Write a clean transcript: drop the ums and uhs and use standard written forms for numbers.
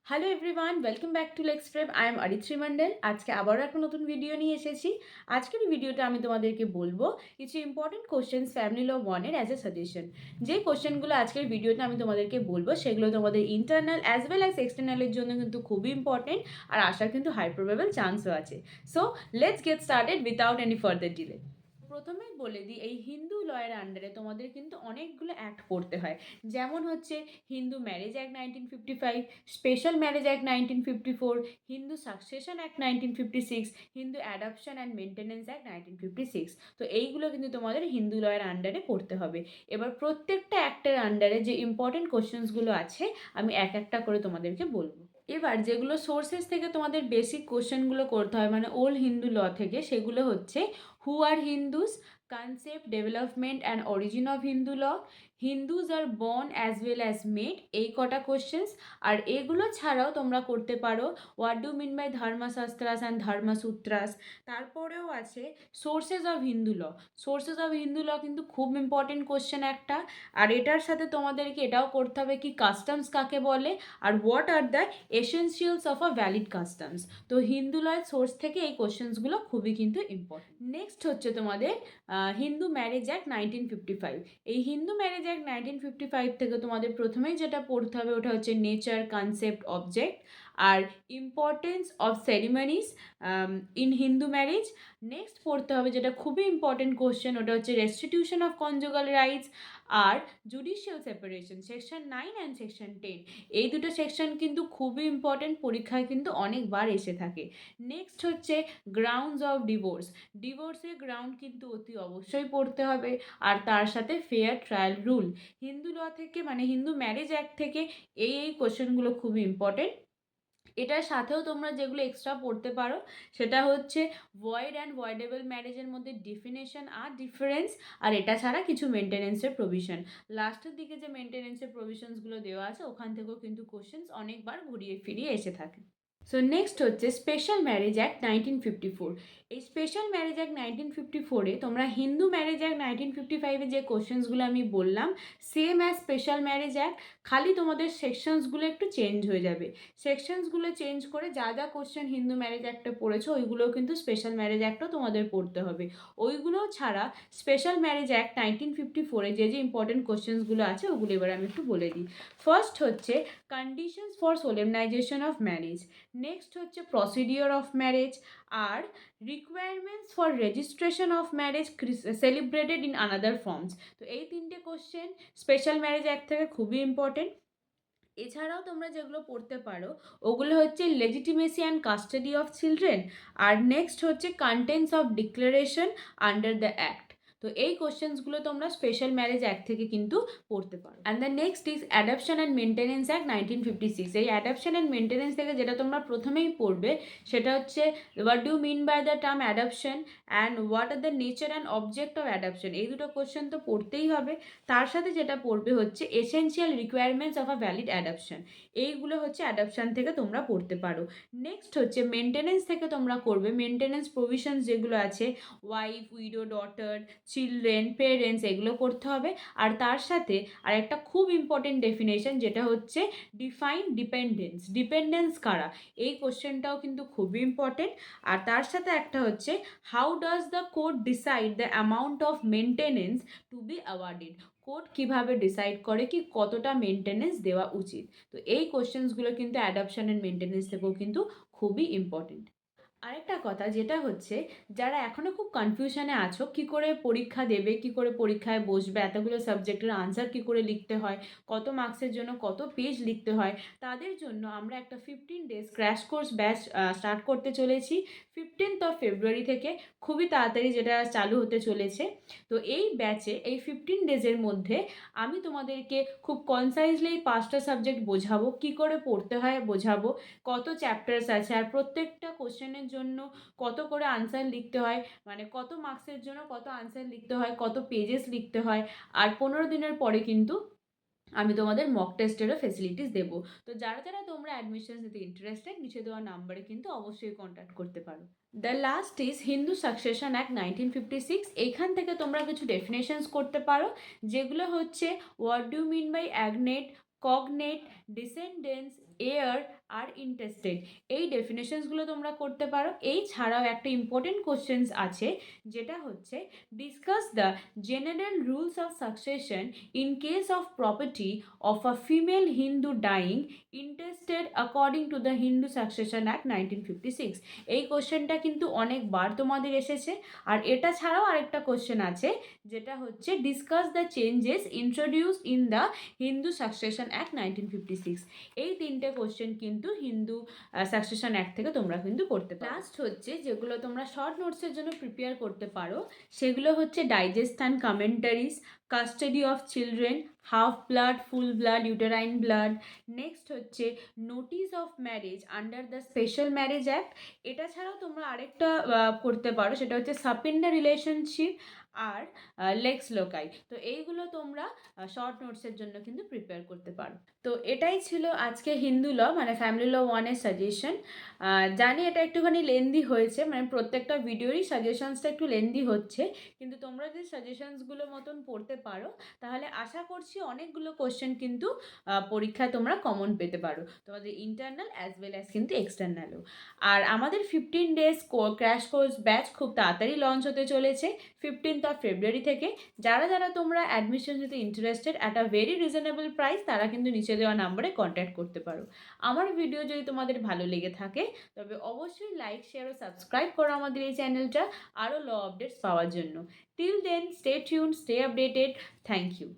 Hello everyone, welcome back to Lex Prep. I am Aritri Mondal. আজকে আবারও একটা নতুন ভিডিও নিয়ে এসেছি। আজকের এই ভিডিওটা আমি তোমাদেরকে বলবো কিছু ইম্পর্টেন্ট কোশ্চেন্স ফ্যামিলি ল 1-এর অ্যাজ এ সাজেশন। যে কোশ্চেনগুলো আজকের ভিডিওতে আমি তোমাদেরকে বলবো সেগুলো তোমাদের ইন্টারনাল অ্যাজ ওয়েল অ্যাজ এক্সটার্নালের জন্য কিন্তু খুবই ইম্পর্টেন্ট, আর আসার কিন্তু হাই প্রবেবল চান্সও আছে। So let's get started without any further delay. প্রথমেই বলে দিই, এই হিন্দু লয়ের আন্ডারে তোমাদের কিন্তু অনেকগুলো অ্যাক্ট পড়তে হয়। যেমন হচ্ছে Hindu marriage act 1955, special marriage act 1954, Hindu succession act 1956, Hindu adoption and maintenance act 1956। তো এইগুলো কিন্তু তোমাদের হিন্দু লয়ের আন্ডারে পড়তে হবে। এবার প্রত্যেকটা অ্যাক্টের আন্ডারে যে ইম্পর্টেন্ট কোশ্চেন্সগুলো আছে আমি এক একটা করে তোমাদেরকে বলবো। এবার যেগুলো সোর্সেস থেকে তোমাদের বেসিক কোশ্চেনগুলো করতে হয়, মানে ওল্ড হিন্দু ল থেকে, সেগুলো হচ্ছে who are Hindus, concept, development and origin of Hindu law, Hindus are born as well as made, এই কটা কোশ্চেন্স। আর এগুলো ছাড়াও তোমরা করতে পারো what do mean by Dharmashastras and Dharmasutras. তারপরেও আছে sources of Hindu law. Sources of Hindu law কিন্তু খুব ইম্পর্টেন্ট কোশ্চেন একটা। আর এটার সাথে তোমাদেরকে এটাও করতে হবে কি কাস্টমস কাকে বলে, আর what are the essentials of a valid customs. তো হিন্দু লয়ের সোর্স থেকে এই কোশ্চেন্সগুলো খুবই কিন্তু ইম্পর্টেন্ট। নেক্সট হচ্ছে তোমাদের হিন্দু ম্যারেজ অ্যাক্ট 1955। এই হিন্দু ম্যারেজ অ্যাক্ট 1955 থেকে তোমাদের প্রথমেই যেটা পড়তে হবে ওটা হচ্ছে নেচার, কনসেপ্ট, অবজেক্ট আর importance of ceremonies in Hindu marriage. Next পড়তে হবে যেটা খুবই ইম্পর্টেন্ট কোশ্চেন, ওটা হচ্ছে রেস্টিটিউশন অফ কনজুগাল রাইটস আর judicial separation, section 9 and section 10। এই দুটো সেকশন কিন্তু খুবই ইম্পর্টেন্ট, পরীক্ষায় কিন্তু অনেকবার এসে থাকে। নেক্সট হচ্ছে গ্রাউন্ডস অফ ডিভোর্স। ডিভোর্সের গ্রাউন্ড কিন্তু অতি অবশ্যই পড়তে হবে, আর তার সাথে ফেয়ার ট্রায়াল রুল। হিন্দু ল থেকে মানে হিন্দু ম্যারেজ অ্যাক্ট থেকে এই কোশ্চেনগুলো খুবই ইম্পর্টেন্ট। এটার সাথেও তোমরা যেগুলো এক্সট্রা পড়তে পারো সেটা হচ্ছে ভয়েড অ্যান্ড ভয়েডেবল ম্যারেজের মধ্যে ডেফিনেশন আর ডিফারেন্স, আর এটা ছাড়া কিছু মেনটেনেন্সের প্রভিশন। লাস্টের দিকে যে মেনটেনেন্সের প্রভিশনসগুলো দেওয়া আছে ওখান থেকেও কিন্তু কোশ্চেন্স অনেকবার ঘুরিয়ে ফিরিয়ে এসে থাকে। সো নেক্সট হচ্ছে স্পেশাল ম্যারেজ অ্যাক্ট 1954। এই স্পেশাল ম্যারেজ অ্যাক্ট 1954-এ তোমরা হিন্দু ম্যারেজ অ্যাক্ট 1955-এ যে কোশ্চেন্সগুলো আমি বললাম same as special marriage act, খালি তোমাদের সেকশনসগুলো একটু চেঞ্জ হয়ে যাবে। সেকশনসগুলো চেঞ্জ করে যা যা কোশ্চেন হিন্দু ম্যারেজ অ্যাক্টে পড়েছো ওইগুলোও কিন্তু স্পেশাল ম্যারেজ অ্যাক্টও তোমাদের পড়তে হবে। ওইগুলো ছাড়া স্পেশাল ম্যারেজ অ্যাক্ট 1954-এ যে যে ইম্পর্টেন্ট কোশ্চেন্সগুলো আছে ওগুলো এবার আমি একটু বলে দিই। ফার্স্ট হচ্ছে conditions for solemnization of marriage. Next হচ্ছে প্রসিডিওর অফ ম্যারেজ আর requirements for registration of marriage celebrated in another forms. তো এই তিনটে কোশ্চেন স্পেশাল ম্যারেজ অ্যাক্ট থেকে খুবই ইম্পর্টেন্ট। এছাড়াও তোমরা যেগুলো পড়তে পারো ওগুলো হচ্ছে legitimacy and custody of children, আর নেক্সট হচ্ছে contents of declaration under the act. তো এই কোশ্চেন্সগুলো তোমরা স্পেশাল ম্যারেজ অ্যাক্ট থেকে কিন্তু পড়তে পারো। And the next is adoption and maintenance act 1956। এই অ্যাডপশন অ্যান্ড মেনটেনেন্স থেকে যেটা তোমরা প্রথমেই পড়বে সেটা হচ্ছে what do mean by the term adoption and what are the nature and object of adoption. এই দুটো কোশ্চেন তো পড়তেই হবে। তার সাথে যেটা পড়বে হচ্ছে essential requirements of a valid adoption. এইগুলো হচ্ছে অ্যাডপশন থেকে তোমরা পড়তে পারো। নেক্সট হচ্ছে মেনটেনেন্স থেকে তোমরা করবে মেনটেনেন্স প্রভিশনস যেগুলো আছে wife, widow, daughter, children, parents, এগুলো করতে হবে। আর তার সাথে আরেকটা খুব ইম্পর্টেন্ট ডেফিনেশন যেটা হচ্ছে ডিফাইন ডিপেন্ডেন্স। ডিপেন্ডেন্স কারা, এই কোশ্চেনটাও কিন্তু খুবই ইম্পর্টেন্ট। আর তার সাথে একটা হচ্ছে how does the court decide the amount of maintenance to be awarded. Court কীভাবে ডিসাইড করে কি কতটা মেনটেনেন্স দেওয়া উচিত। তো এই কোশ্চেন্সগুলো কিন্তু অ্যাডপশন অ্যান্ড মেনটেনেন্স থেকেও কিন্তু খুবই ইম্পর্টেন্ট। আরেকটা কথা যেটা হচ্ছে যারা এখনও খুব কনফিউশনে আছো কী করে পরীক্ষা দেবে, কী করে পরীক্ষায় বসবে, এতগুলো সাবজেক্টের আনসার কী করে লিখতে হয়, কত মার্কসের জন্য কত পেজ লিখতে হয়, তাদের জন্য আমরা একটা 15 days crash course batch start করতে চলেছি 15th ফেব্রুয়ারি থেকে। খুবই তাড়াতাড়ি যেটা চালু হতে চলেছে। তো এই ব্যাচে এই 15 days-এর মধ্যে আমি তোমাদেরকে খুব কনসাইজলি এই 5টা সাবজেক্ট বোঝাবো, কী করে পড়তে হয় বোঝাবো, কত চ্যাপ্টার্স আছে, আর প্রত্যেকটা কোশ্চেনের জন্য কত করে আনসার লিখতে হয়, মানে কত মার্কসের জন্য কত আনসার লিখতে হয়, কত পেজেস লিখতে হয়। আর 15 দিনের পরে কিন্তু আমি তোমাদের মক টেস্টেরও ফেসিলিটিস দেবো। তো যারা যারা তোমরা অ্যাডমিশন নিতে ইন্টারেস্টেড নিচে দেওয়া নাম্বারে কিন্তু অবশ্যই কন্ট্যাক্ট করতে পারো। The last is Hindu succession act 1956। এইখান থেকে তোমরা কিছু ডেফিনেশনস করতে পারো যেগুলো হচ্ছে what do mean by agnate, cognate, descendants, heir আর ইন্টেস্টেড। এই ডেফিনেশনসগুলো তোমরা করতে পারো। এই ছাড়াও একটা ইম্পর্টেন্ট কোশ্চেন্স আছে, যেটা হচ্ছে discuss the general rules of succession in case of property of a female Hindu dying intestate according to the Hindu succession act 1956। এই কোশ্চেনটা কিন্তু অনেকবার তোমাদের এসেছে। আর এটা ছাড়াও আরেকটা কোশ্চেন আছে, যেটা হচ্ছে discuss the changes introduced in the Hindu succession act 1956। এই তিনটে কোশ্চেন কিন্তু হিন্দু সাকসেশন অ্যাক্ট থেকে তোমরা কিন্তু করতে পারো। লাস্ট হচ্ছে যেগুলো তোমরা শর্ট নোটসের জন্য প্রিপেয়ার করতে পারো, সেগুলো হচ্ছে digests and commentaries, custody of children, half blood, full blood, uterine blood. Next হচ্ছে notice of marriage under the special marriage act. এটা ছাড়াও তোমরা আরেকটা করতে পারো, সেটা হচ্ছে সাপিন্ডা রিলেশনশিপ আর লেক্স লোকাই। তো এইগুলো তোমরা শর্ট নোটসের জন্য কিন্তু প্রিপেয়ার করতে পারো। তো এটাই ছিল আজকে হিন্দু ল মানে ফ্যামিলি ল 1-এর সাজেশন। জানি এটা একটুখানি লেন্দি হয়েছে, মানে প্রত্যেকটা ভিডিওরই সাজেশনসটা একটু লেন্দি হচ্ছে, কিন্তু তোমরা যদি সাজেশনসগুলো মতন পড়তে পারো তাহলে আশা করছি অনেকগুলো কোশ্চেন কিন্তু পরীক্ষায় তোমরা কমন পেতে পারো, তোমাদের ইন্টারনাল অ্যাজ ওয়েল অ্যাজ কিন্তু এক্সটার্নালও। আর আমাদের 15 ডেজ ক্র্যাশ কোর্স ব্যাচ খুব তাড়াতাড়ি লঞ্চ হতে চলেছে 15th of February থেকে। যারা যারা তোমরা অ্যাডমিশন নিতে interested at a very reasonable price, তারা কিন্তু নিচে দেওয়া নাম্বারে কন্ট্যাক্ট করতে পারো। আমার ভিডিও যদি তোমাদের ভালো লেগে থাকে তবে অবশ্যই লাইক, শেয়ার ও সাবস্ক্রাইব করো আমাদের এই চ্যানেলটা আরও ল আপডেটস পাওয়ার জন্য। Till then stay tune, stay updated. Thank you.